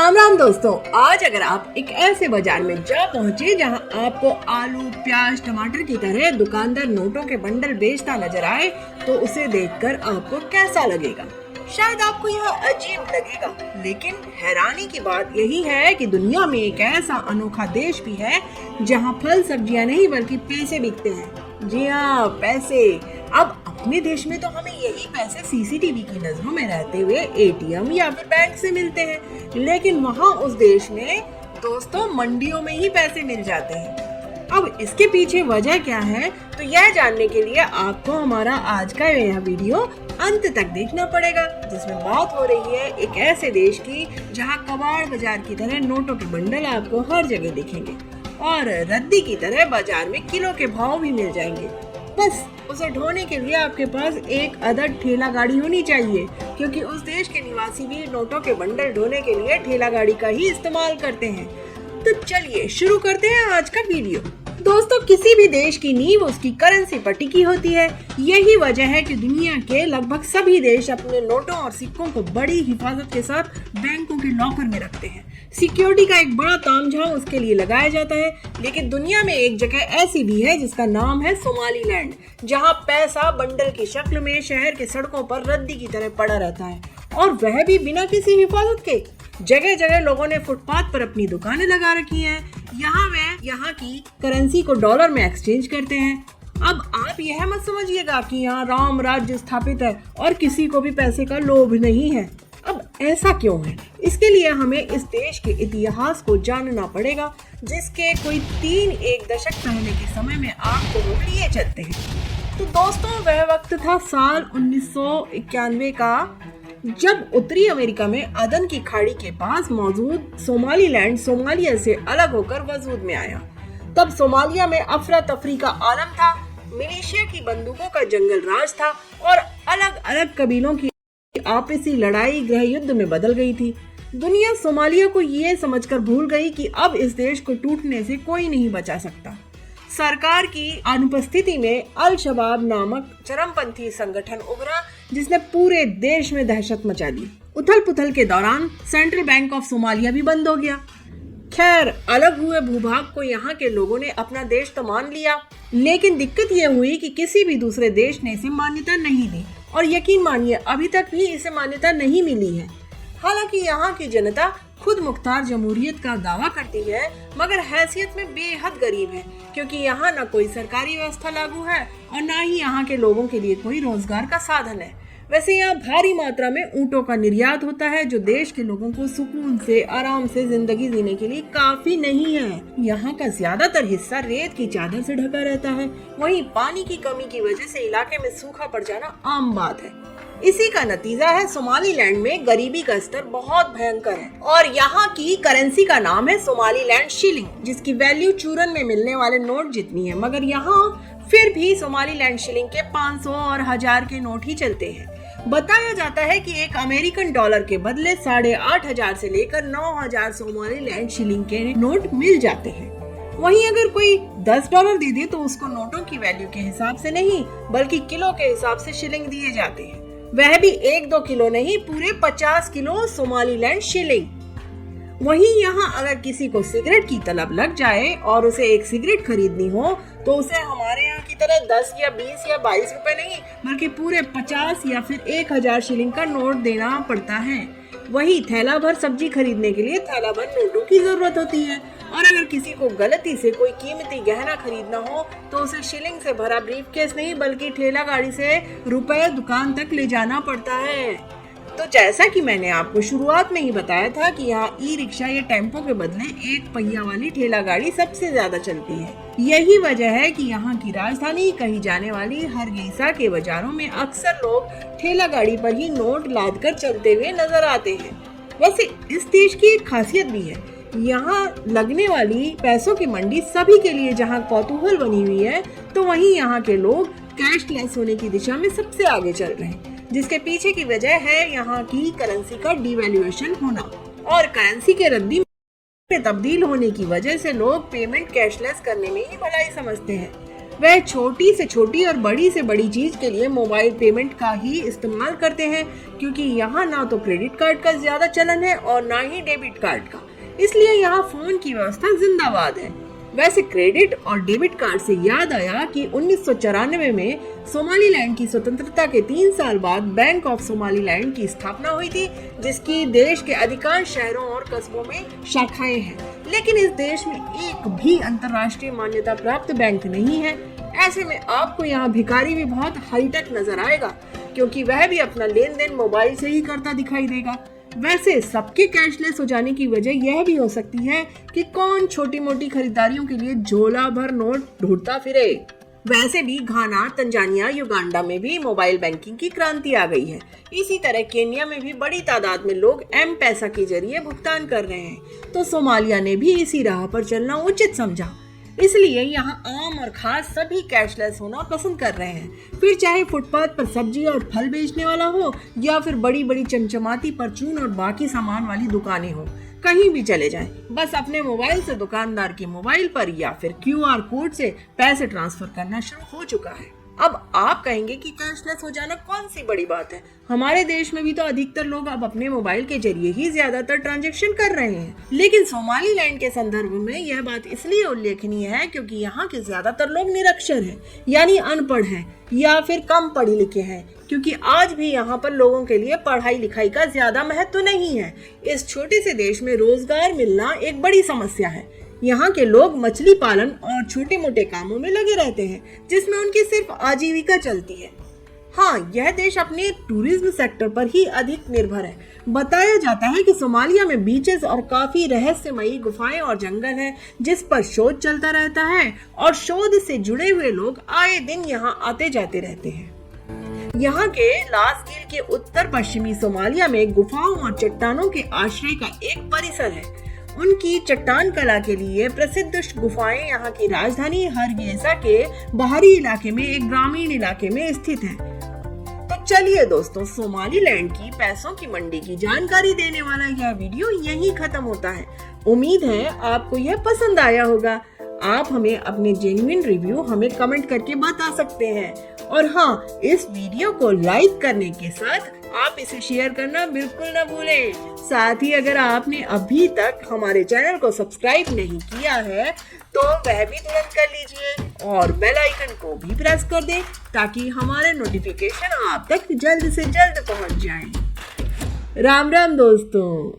राम राम दोस्तों। आज अगर आप एक ऐसे बाजार में जा पहुंचे जहां आपको आलू, प्याज, टमाटर की तरह दुकानदार नोटों के बंडल बेचता नजर आए तो उसे देखकर आपको कैसा लगेगा? शायद आपको यह अजीब लगेगा, लेकिन हैरानी की बात यही है कि दुनिया में एक ऐसा अनोखा देश भी है जहां फल सब्जियां नहीं बल्कि पैसे बिकते हैं। जी हाँ, पैसे। अब अपने देश में तो हमें यही पैसे सीसीटीवी की नजरों में रहते हुए एटीएम या फिर बैंक से मिलते हैं, लेकिन वहाँ उस देश में दोस्तों मंडियों में ही पैसे मिल जाते हैं। अब इसके पीछे वजह क्या है, तो यह जानने के लिए आपको हमारा आज का यह वीडियो अंत तक देखना पड़ेगा, जिसमें बात हो रही है एक ऐसे देश की जहां कबाड़ बाजार की तरह नोटों के बंडल आपको हर जगह दिखेंगे और रद्दी की तरह बाजार में किलो के भाव भी मिल जाएंगे। बस उसे ढोने के लिए आपके पास एक अदद ठेला गाड़ी होनी चाहिए, क्योंकि उस देश के निवासी भी नोटों के बंडल ढोने के लिए ठेला गाड़ी का ही इस्तेमाल करते हैं। तो चलिए शुरू करते हैं आज का वीडियो। दोस्तों, किसी भी देश की नींव उसकी करेंसी पर टिकी होती है। यही वजह है कि दुनिया के लगभग सभी देश अपने नोटों और सिक्कों को बड़ी हिफाजत के साथ बैंकों के लॉकर में रखते हैं। सिक्योरिटी का एक बड़ा तामझाम उसके लिए लगाया जाता है, लेकिन दुनिया में एक जगह ऐसी भी है जिसका नाम है सोमालीलैंड, जहां पैसा बंडल की शक्ल में शहर के सड़कों पर रद्दी की तरह पड़ा रहता है, और वह भी बिना किसी हिफाजत के। जगह जगह लोगों ने फुटपाथ पर अपनी दुकानें लगा रखी हैं। यहाँ वे यहाँ की करेंसी को डॉलर में एक्सचेंज करते हैं। अब आप यह मत समझिएगा कि यहाँ राम राज्य स्थापित है और किसी को भी पैसे का लोभ नहीं है। अब ऐसा क्यों है? इसके लिए हमें इस देश के इतिहास को जानना पड़ेगा, जिसके कोई 3 दशक पहले के समय में आपको हम लिए चलते हैं। तो दोस्तों, वह वक्त था साल 1991 का, जब उत्तरी अमेरिका में अदन की खाड़ी के पास मौजूद सोमालीलैंड सोमालिया से अलग होकर वजूद में आया। तब सोमालिया में अफरा तफरी का आलम था, मिलिशिया की बंदूकों का जंगल राज था और अलग अलग कबीलों की आपसी लड़ाई गृह युद्ध में बदल गई थी। दुनिया सोमालिया को ये समझकर भूल गई कि अब इस देश को टूटने से कोई नहीं बचा सकता। सरकार की अनुपस्थिति में अल शबाब नामक चरमपंथी संगठन उभरा, जिसने पूरे देश में दहशत मचा दी। उथल पुथल के दौरान सेंट्रल बैंक ऑफ सोमालिया भी बंद हो गया। खैर, अलग हुए भूभाग को यहाँ के लोगों ने अपना देश तो मान लिया, लेकिन दिक्कत यह हुई कि किसी भी दूसरे देश ने इसे मान्यता नहीं दी, और यकीन मानिए अभी तक भी इसे मान्यता नहीं मिली है। हालांकि यहाँ की जनता खुद मुख्तार जमहूरियत का दावा करती है, मगर हैसियत में बेहद गरीब है, क्योंकि यहाँ न कोई सरकारी व्यवस्था लागू है और न ही यहाँ के लोगों के लिए कोई रोजगार का साधन है। वैसे यहाँ भारी मात्रा में ऊंटों का निर्यात होता है, जो देश के लोगों को सुकून से आराम से जिंदगी जीने के लिए काफी नहीं है। यहाँ का ज्यादातर हिस्सा रेत की चादर से ढका रहता है। वहीं पानी की कमी की वजह से इलाके में सूखा पड़ जाना आम बात है। इसी का नतीजा है सोमालीलैंड में गरीबी का स्तर बहुत भयंकर है, और यहाँ की करेंसी का नाम है सोमालीलैंड शिलिंग, जिसकी वैल्यू चूरन में मिलने वाले नोट जितनी है। मगर यहाँ फिर भी सोमालीलैंड शिलिंग के 500 और 1000 के नोट ही चलते हैं। बताया जाता है कि एक अमेरिकन डॉलर के बदले 8500 से लेकर 9000 सोमालीलैंड शिलिंग के नोट मिल जाते हैं। वहीं अगर कोई $10 दे दे तो उसको नोटों की वैल्यू के हिसाब से नहीं, बल्कि किलो के हिसाब से शिलिंग दिए जाते हैं। वह भी 1-2 किलो नहीं, पूरे 50 किलो सोमालीलैंड शिलिंग। वहीं यहाँ अगर किसी को सिगरेट की तलब लग जाए और उसे एक सिगरेट खरीदनी हो, तो उसे हमारे यहाँ की तरह 10 या 20 या 22 रुपए नहीं, बल्कि पूरे 50 या फिर 1000 शिलिंग का नोट देना पड़ता है। वही थैला भर सब्जी खरीदने के लिए थैला भर नोटों की जरूरत होती है, और अगर किसी को गलती से कोई कीमती गहना खरीदना हो तो उसे शिलिंग से भरा ब्रीफकेस नहीं, बल्कि ठेला गाड़ी से रुपए दुकान तक ले जाना पड़ता है। तो जैसा कि मैंने आपको शुरुआत में ही बताया था कि यहाँ ई रिक्शा या टेम्पो के बदले 1 पहिया वाली ठेला गाड़ी सबसे ज्यादा चलती है। यही वजह है कि यहाँ की राजधानी कही जाने वाली हरगेसा के बाजारों में अक्सर लोग ठेला गाड़ी पर ही नोट लाद कर चलते हुए नजर आते हैं। वैसे इस देश की एक खासियत भी है, यहाँ लगने वाली पैसों की मंडी सभी के लिए जहाँ कौतूहल बनी हुई है, तो वहीं यहाँ के लोग कैशलेस होने की दिशा में सबसे आगे चल रहे हैं, जिसके पीछे की वजह है यहाँ की करेंसी का डिवैल्यूएशन होना, और करेंसी के रद्दी में तब्दील होने की वजह से लोग पेमेंट कैशलेस करने में ही भलाई समझते हैं। वह छोटी से छोटी और बड़ी से बड़ी चीज के लिए मोबाइल पेमेंट का ही इस्तेमाल करते हैं, क्योंकि यहाँ ना तो क्रेडिट कार्ड का ज्यादा चलन है और ना ही डेबिट कार्ड का, इसलिए यहाँ फोन की व्यवस्था जिंदाबाद है। वैसे क्रेडिट और डेबिट कार्ड से याद आया कि 1994 में सोमालीलैंड की स्वतंत्रता के 3 साल बाद बैंक ऑफ सोमालीलैंड की स्थापना हुई थी, जिसकी देश के अधिकांश शहरों और कस्बों में शाखाएं हैं। लेकिन इस देश में एक भी अंतर्राष्ट्रीय मान्यता प्राप्त बैंक नहीं है। ऐसे में आपको यहाँ भिखारी भी बहुत हाईटेक नजर आएगा, क्योंकि वह भी अपना लेन देन मोबाइल से ही करता दिखाई देगा। वैसे सबके कैशलेस हो जाने की वजह यह भी हो सकती है कि कौन छोटी मोटी खरीदारियों के लिए झोला भर नोट ढूंढता फिरे। वैसे भी घाना, तंजानिया, युगांडा में भी मोबाइल बैंकिंग की क्रांति आ गई है। इसी तरह केन्या में भी बड़ी तादाद में लोग M-पैसा के जरिए भुगतान कर रहे हैं, तो सोमालिया ने भी इसी राह पर चलना उचित समझा। इसलिए यहाँ आम और खास सभी कैशलेस होना पसंद कर रहे हैं, फिर चाहे फुटपाथ पर सब्जी और फल बेचने वाला हो या फिर बड़ी बड़ी चमचमाती परचून और बाकी सामान वाली दुकानें हो। कहीं भी चले जाएं, बस अपने मोबाइल से दुकानदार के मोबाइल पर या फिर QR कोड से पैसे ट्रांसफर करना शुरू हो चुका है। अब आप कहेंगे कि कैशलेस हो जाना कौन सी बड़ी बात है, हमारे देश में भी तो अधिकतर लोग अब अपने मोबाइल के जरिए ही ज्यादातर ट्रांजैक्शन कर रहे हैं। लेकिन सोमालीलैंड के संदर्भ में यह बात इसलिए उल्लेखनीय है क्योंकि यहाँ के ज्यादातर लोग निरक्षर हैं, यानी अनपढ़ हैं या फिर कम पढ़े लिखे हैं, क्योंकि आज भी यहाँ पर लोगों के लिए पढ़ाई लिखाई का ज्यादा महत्व नहीं है। इस छोटे से देश में रोजगार मिलना एक बड़ी समस्या है। यहाँ के लोग मछली पालन और छोटे मोटे कामों में लगे रहते हैं, जिसमें उनकी सिर्फ आजीविका चलती है। हाँ, यह देश अपने टूरिज्म सेक्टर पर ही अधिक निर्भर है। बताया जाता है कि सोमालिया में बीचेस और काफी रहस्यमयी गुफाएं और जंगल हैं, जिस पर शोध चलता रहता है और शोध से जुड़े हुए लोग आए दिन यहाँ आते जाते रहते हैं। यहाँ के लास कील के उत्तर पश्चिमी सोमालिया में गुफाओं और चट्टानों के आश्रय का एक परिसर है। उनकी चट्टान कला के लिए प्रसिद्ध गुफाएं यहाँ की राजधानी हरगेसा के बाहरी इलाके में एक ग्रामीण इलाके में स्थित हैं। तो चलिए दोस्तों, सोमालीलैंड की पैसों की मंडी की जानकारी देने वाला यह वीडियो यहीं खत्म होता है। उम्मीद है आपको यह पसंद आया होगा। आप हमें अपने जेन्युइन रिव्यू हमें कमेंट करके बता सकते हैं। और हाँ, इस वीडियो को लाइक करने के साथ आप इसे शेयर करना बिल्कुल न भूलें। साथ ही अगर आपने अभी तक हमारे चैनल को सब्सक्राइब नहीं किया है तो वह भी तुरंत कर लीजिए और बेल आइकन को भी प्रेस कर दें, ताकि हमारे नोटिफिकेशन आप तक जल्द से जल्द पहुंच जाएं। राम राम दोस्तों।